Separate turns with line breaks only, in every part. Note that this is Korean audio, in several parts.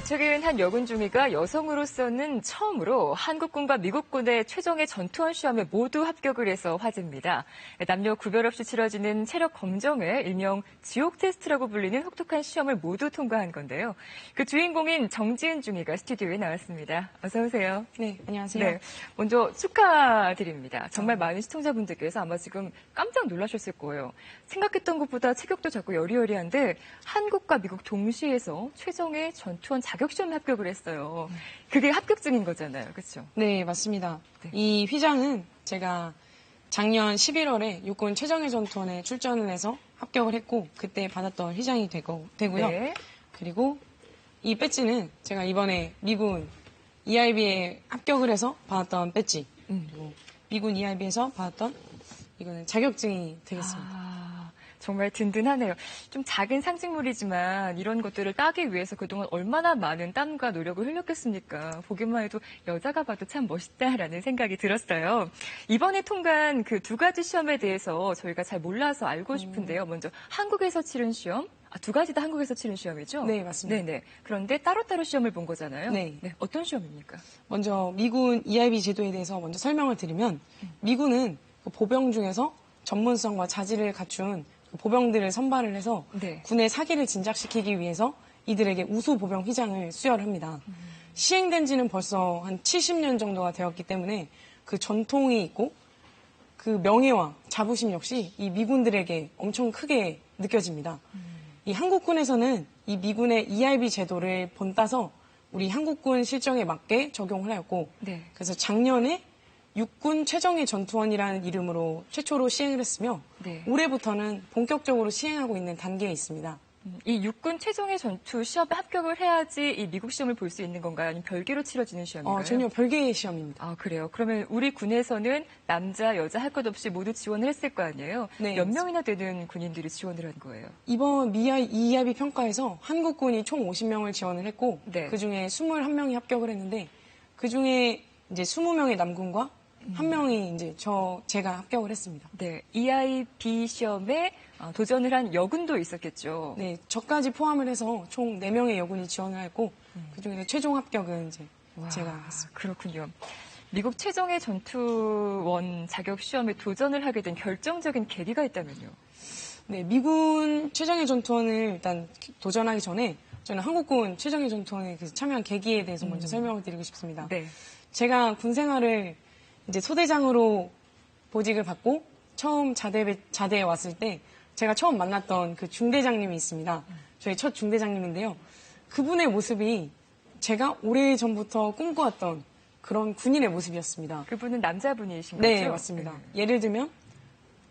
최근 한 여군 중위가 여성으로서는 처음으로 한국군과 미국군의 최종의 전투원 시험에 모두 합격을 해서 화제입니다. 남녀 구별 없이 치러지는 체력 검정을 일명 지옥 테스트라고 불리는 혹독한 시험을 모두 통과한 건데요. 그 주인공인 정지은 중위가 스튜디오에 나왔습니다. 어서 오세요.
네, 안녕하세요.
네, 먼저 축하드립니다. 정말 많은 시청자분들께서 아마 지금 깜짝 놀라셨을 거예요. 생각했던 것보다 체격도 작고 여리여리한데 한국과 미국 동시에서 최종의 전투원 자격시험에 합격을 했어요. 그게 합격증인 거잖아요. 그렇죠?
네, 맞습니다.
네.
이 휘장은 제가 작년 11월에 육군 최정예 전투원에 출전을 해서 합격을 했고 그때 받았던 휘장이 되고요.
네.
그리고 이 배지는 제가 이번에 미군 ERB에 합격을 해서 받았던 배지. 그리고 미군 ERB에서 받았던 이거는 자격증이 되겠습니다.
정말 든든하네요. 좀 작은 상징물이지만 이런 것들을 따기 위해서 그동안 얼마나 많은 땀과 노력을 흘렸겠습니까? 보기만 해도 여자가 봐도 참 멋있다라는 생각이 들었어요. 이번에 통과한 그 두 가지 시험에 대해서 저희가 잘 몰라서 알고 싶은데요. 먼저 한국에서 치른 시험. 두 가지 다 한국에서 치른 시험이죠?
네, 맞습니다.
네네. 그런데 따로따로 시험을 본 거잖아요.
네.
어떤 시험입니까?
먼저 미군 ERB 제도에 대해서 먼저 설명을 드리면 미군은 보병 중에서 전문성과 자질을 갖춘 보병들을 선발을 해서
네.
군의 사기를 진작시키기 위해서 이들에게 우수 보병 휘장을 수여를 합니다. 시행된 지는 벌써 한 70년 정도가 되었기 때문에 그 전통이 있고 그 명예와 자부심 역시 이 미군들에게 엄청 크게 느껴집니다. 이 한국군에서는 이 미군의 ERB 제도를 본따서 우리 한국군 실정에 맞게 적용을 하였고
네.
그래서 작년에 육군 최정예 전투원이라는 이름으로 최초로 시행을 했으며
네.
올해부터는 본격적으로 시행하고 있는 단계에 있습니다.
이 육군 최종의 전투 시험에 합격을 해야지 이 미국 시험을 볼 수 있는 건가요? 아니면 별개로 치러지는 시험인가요?
전혀 별개의 시험입니다.
그래요. 그러면 우리 군에서는 남자, 여자 할 것 없이 모두 지원을 했을 거 아니에요?
네,
몇 명이나 되는 군인들이 지원을 한 거예요?
이번 ERB 평가에서 한국군이 총 50명을 지원을 했고
네.
그중에 21명이 합격을 했는데 그중에 이제 20명의 남군과 한 명이 이제 제가 합격을 했습니다.
네, EIB 시험에 도전을 한 여군도 있었겠죠.
네, 저까지 포함을 해서 총 4명의 여군이 지원을 했고 그중에서 최종 합격은 이제 제가 했습니다.
그렇군요. 미국 최종의 전투원 자격 시험에 도전을 하게 된 결정적인 계기가 있다면요?
네, 미군 최정예 전투원을 일단 도전하기 전에 저는 한국군 최정예 전투원에 참여한 계기에 대해서 먼저 설명을 드리고 싶습니다.
네.
제가 군 생활을 이제 소대장으로 보직을 받고 처음 자대에 왔을 때 제가 처음 만났던 그 중대장님이 있습니다. 저희 첫 중대장님인데요. 그분의 모습이 제가 오래전부터 꿈꿔왔던 그런 군인의 모습이었습니다.
그분은 남자분이신 거죠?
네, 맞습니다. 예를 들면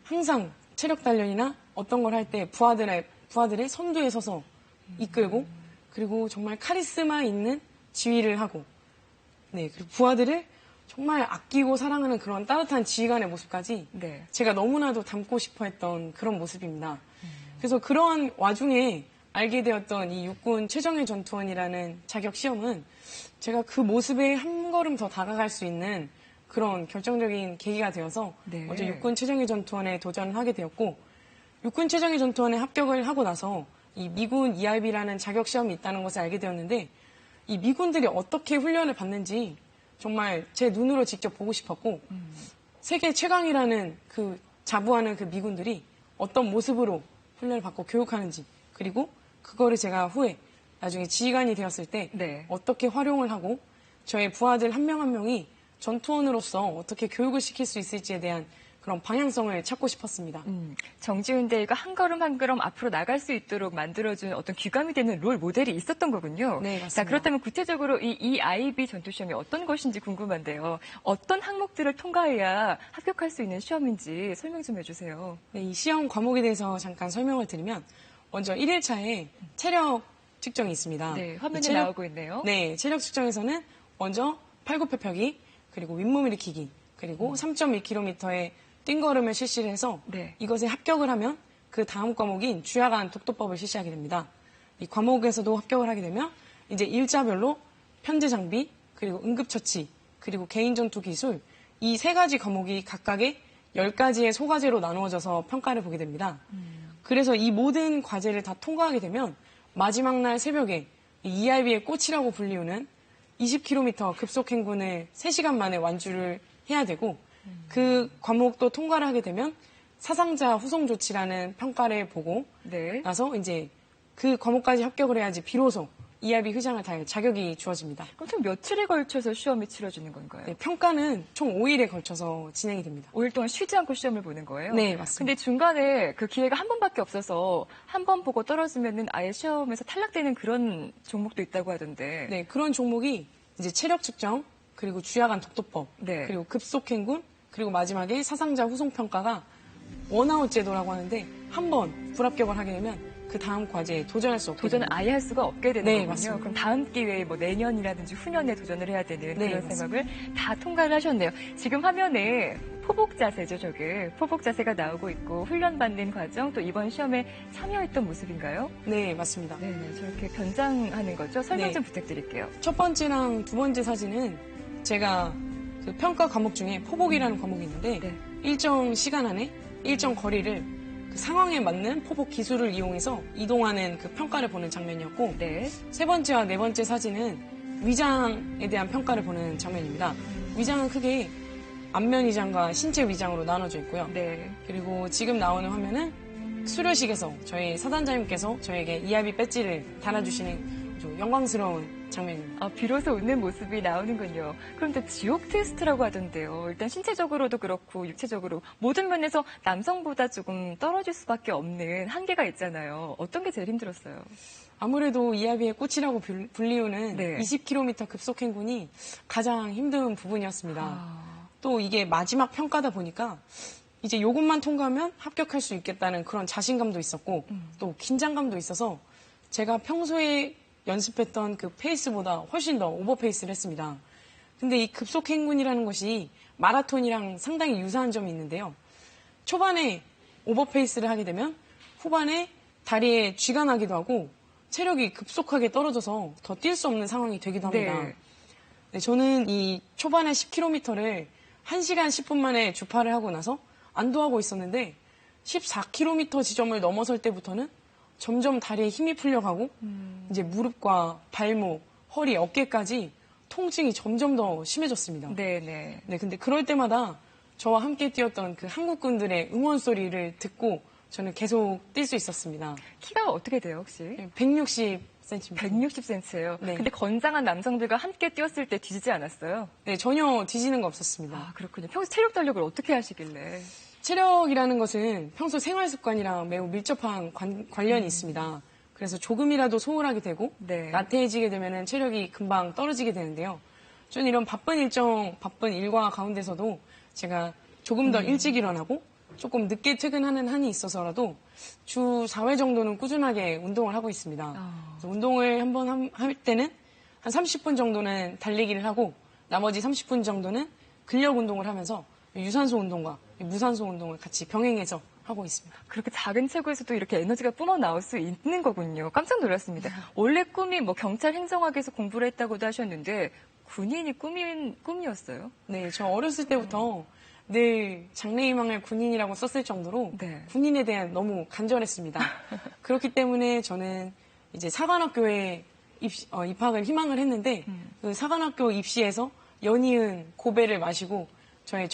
항상 체력 단련이나 어떤 걸 할 때 부하들의 선두에 서서 이끌고 그리고 정말 카리스마 있는 지휘를 하고 네, 그리고 부하들을 정말 아끼고 사랑하는 그런 따뜻한 지휘관의 모습까지
네.
제가 너무나도 닮고 싶어 했던 그런 모습입니다. 그래서 그러한 와중에 알게 되었던 이 육군 최정예 전투원이라는 자격 시험은 제가 그 모습에 한 걸음 더 다가갈 수 있는 그런 결정적인 계기가 되어서
네.
먼저 육군 최정예 전투원에 도전을 하게 되었고 육군 최정예 전투원에 합격을 하고 나서 이 미군 ERB라는 자격 시험이 있다는 것을 알게 되었는데 이 미군들이 어떻게 훈련을 받는지 정말 제 눈으로 직접 보고 싶었고 세계 최강이라는 그 자부하는 그 미군들이 어떤 모습으로 훈련을 받고 교육하는지 그리고 그거를 제가 후에 나중에 지휘관이 되었을 때
네.
어떻게 활용을 하고 저의 부하들 한 명 한 명이 전투원으로서 어떻게 교육을 시킬 수 있을지에 대한 그런 방향성을 찾고 싶었습니다.
정지은 대위가 한 걸음 한 걸음 앞으로 나갈 수 있도록 만들어준 어떤 귀감이 되는 롤 모델이 있었던 거군요.
네, 맞습니다.
자, 그렇다면 구체적으로 이 EIB 전투시험이 어떤 것인지 궁금한데요. 어떤 항목들을 통과해야 합격할 수 있는 시험인지 설명 좀 해주세요.
네, 이 시험 과목에 대해서 잠깐 설명을 드리면 먼저 1일차에 체력 측정이 있습니다.
네, 화면에 나오고 있네요.
네, 체력 측정에서는 먼저 팔굽혀펴기, 그리고 윗몸 일으키기, 그리고 3.1km의 뛴걸음을 실시를 해서
네.
이것에 합격을 하면 그 다음 과목인 주야간 독도법을 실시하게 됩니다. 이 과목에서도 합격을 하게 되면 이제 일자별로 편제 장비, 그리고 응급처치, 그리고 개인전투 기술 이 세 가지 과목이 각각의 10가지의 소과제로 나누어져서 평가를 보게 됩니다. 그래서 이 모든 과제를 다 통과하게 되면 마지막 날 새벽에 이 ERB의 꽃이라고 불리우는 20km 급속 행군을 3시간 만에 완주를 해야 되고 그 과목도 통과를 하게 되면 사상자 후송 조치라는 평가를 보고
네.
나서 이제 그 과목까지 합격을 해야지 비로소 ERB 회장을 달 자격이 주어집니다.
그럼 총 며칠에 걸쳐서 시험이 치러지는 건가요?
네, 평가는 총 5일에 걸쳐서 진행이 됩니다.
5일 동안 쉬지 않고 시험을 보는 거예요?
네, 맞습니다.
근데 중간에 그 기회가 한 번밖에 없어서 한 번 보고 떨어지면은 아예 시험에서 탈락되는 그런 종목도 있다고 하던데.
네, 그런 종목이 이제 체력 측정, 그리고 주야간 독도법,
네.
그리고 급속 행군, 그리고 마지막에 사상자 후송 평가가 원아웃 제도라고 하는데 한 번 불합격을 하게 되면 그 다음 과제에 도전할 수 없게
도전을
됩니다.
아예 할 수가 없게 되는
네,
거군요.
맞습니다.
그럼 다음 기회에 뭐 내년이라든지 후년에 도전을 해야 되는
네,
그런
맞습니다.
생각을 다 통과를 하셨네요. 지금 화면에 포복 자세죠, 저게. 포복 자세가 나오고 있고 훈련받는 과정 또 이번 시험에 참여했던 모습인가요?
네, 맞습니다.
네, 저렇게 변장하는 거죠. 설명
네.
좀 부탁드릴게요.
첫 번째랑 두 번째 사진은 제가 그 평가 과목 중에 포복이라는 과목이 있는데
네.
일정 시간 안에 일정 거리를 그 상황에 맞는 포복 기술을 이용해서 이동하는 그 평가를 보는 장면이었고
네.
세 번째와 네 번째 사진은 위장에 대한 평가를 보는 장면입니다. 위장은 크게 안면 위장과 신체 위장으로 나눠져 있고요.
네.
그리고 지금 나오는 화면은 수료식에서 저희 사단장님께서 저에게 ERB 배지를 달아주시는 아주 영광스러운 장면입니다.
비로소 웃는 모습이 나오는군요. 그런데 지옥 테스트라고 하던데요. 일단 신체적으로도 그렇고 육체적으로 모든 면에서 남성보다 조금 떨어질 수밖에 없는 한계가 있잖아요. 어떤 게 제일 힘들었어요?
아무래도 ERB의 꽃이라고 불리우는
네.
20km 급속 행군이 가장 힘든 부분이었습니다.
아,
또 이게 마지막 평가다 보니까 이제 요것만 통과하면 합격할 수 있겠다는 그런 자신감도 있었고 또 긴장감도 있어서 제가 평소에 연습했던 그 페이스보다 훨씬 더 오버페이스를 했습니다. 근데 이 급속 행군이라는 것이 마라톤이랑 상당히 유사한 점이 있는데요. 초반에 오버페이스를 하게 되면 후반에 다리에 쥐가 나기도 하고 체력이 급속하게 떨어져서 더 뛸 수 없는 상황이 되기도 합니다.
네.
네, 저는 이 초반에 10km를 1시간 10분 만에 주파를 하고 나서 안도하고 있었는데 14km 지점을 넘어설 때부터는 점점 다리에 힘이 풀려가고 이제 무릎과 발목, 허리, 어깨까지 통증이 점점 더 심해졌습니다.
네네.
네, 근데 그럴 때마다 저와 함께 뛰었던 그 한국군들의 응원 소리를 듣고 저는 계속 뛸 수 있었습니다.
키가 어떻게 돼요, 혹시?
160cm.
160cm예요.
네.
근데 건장한 남성들과 함께 뛰었을 때 뒤지지 않았어요?
네, 전혀 뒤지는 거 없었습니다.
아, 그렇군요. 평소 체력 달력을 어떻게 하시길래?
체력이라는 것은 평소 생활 습관이랑 매우 밀접한 관련이 있습니다. 그래서 조금이라도 소홀하게 되고
네.
나태해지게 되면 체력이 금방 떨어지게 되는데요. 저는 이런 바쁜 일정, 바쁜 일과 가운데서도 제가 조금 더 일찍 일어나고 조금 늦게 퇴근하는 한이 있어서라도 주 4회 정도는 꾸준하게 운동을 하고 있습니다. 그래서 운동을 한번 할 때는 한 30분 정도는 달리기를 하고 나머지 30분 정도는 근력 운동을 하면서 유산소 운동과 무산소 운동을 같이 병행해서 하고 있습니다.
그렇게 작은 체구에서도 이렇게 에너지가 뿜어 나올 수 있는 거군요. 깜짝 놀랐습니다. 원래 꿈이 뭐 경찰 행정학에서 공부를 했다고도 하셨는데 군인이 꿈이었어요?
네, 저 어렸을 때부터 늘 장래희망을 군인이라고 썼을 정도로
네.
군인에 대한 너무 간절했습니다. 그렇기 때문에 저는 이제 사관학교에 입학을 희망을 했는데 그 사관학교 입시에서 연이은 고배를 마시고 저의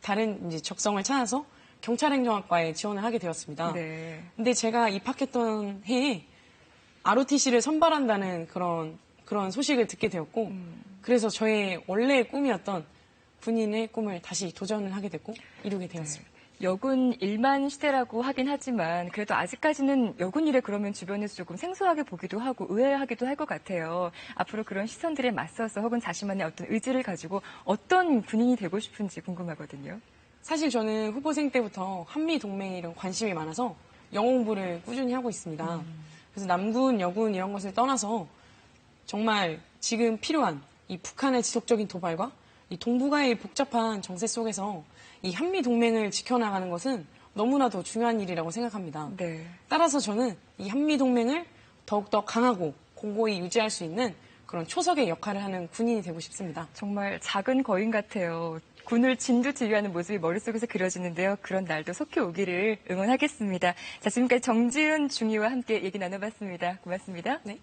다른 이제 적성을 찾아서 경찰행정학과에 지원을 하게 되었습니다.
네.
근데 제가 입학했던 해에 ROTC를 선발한다는 그런 소식을 듣게 되었고 그래서 저의 원래의 꿈이었던 군인의 꿈을 다시 도전을 하게 됐고 이루게 되었습니다.
여군 1만 시대라고 하긴 하지만 그래도 아직까지는 여군 일에 그러면 주변에서 조금 생소하게 보기도 하고 의아하기도 할 것 같아요. 앞으로 그런 시선들에 맞서서 혹은 자신만의 어떤 의지를 가지고 어떤 군인이 되고 싶은지 궁금하거든요.
사실 저는 후보생 때부터 한미동맹에 이런 관심이 많아서 영어 공부를 꾸준히 하고 있습니다. 그래서 남군, 여군 이런 것을 떠나서 정말 지금 필요한 이 북한의 지속적인 도발과 이 동북아의 복잡한 정세 속에서 이 한미동맹을 지켜나가는 것은 너무나도 중요한 일이라고 생각합니다.
네.
따라서 저는 이 한미동맹을 더욱더 강하고 공고히 유지할 수 있는 그런 초석의 역할을 하는 군인이 되고 싶습니다.
정말 작은 거인 같아요. 군을 진두지휘하는 모습이 머릿속에서 그려지는데요. 그런 날도 속히 오기를 응원하겠습니다. 자, 지금까지 정지은 중위와 함께 얘기 나눠봤습니다. 고맙습니다.
네.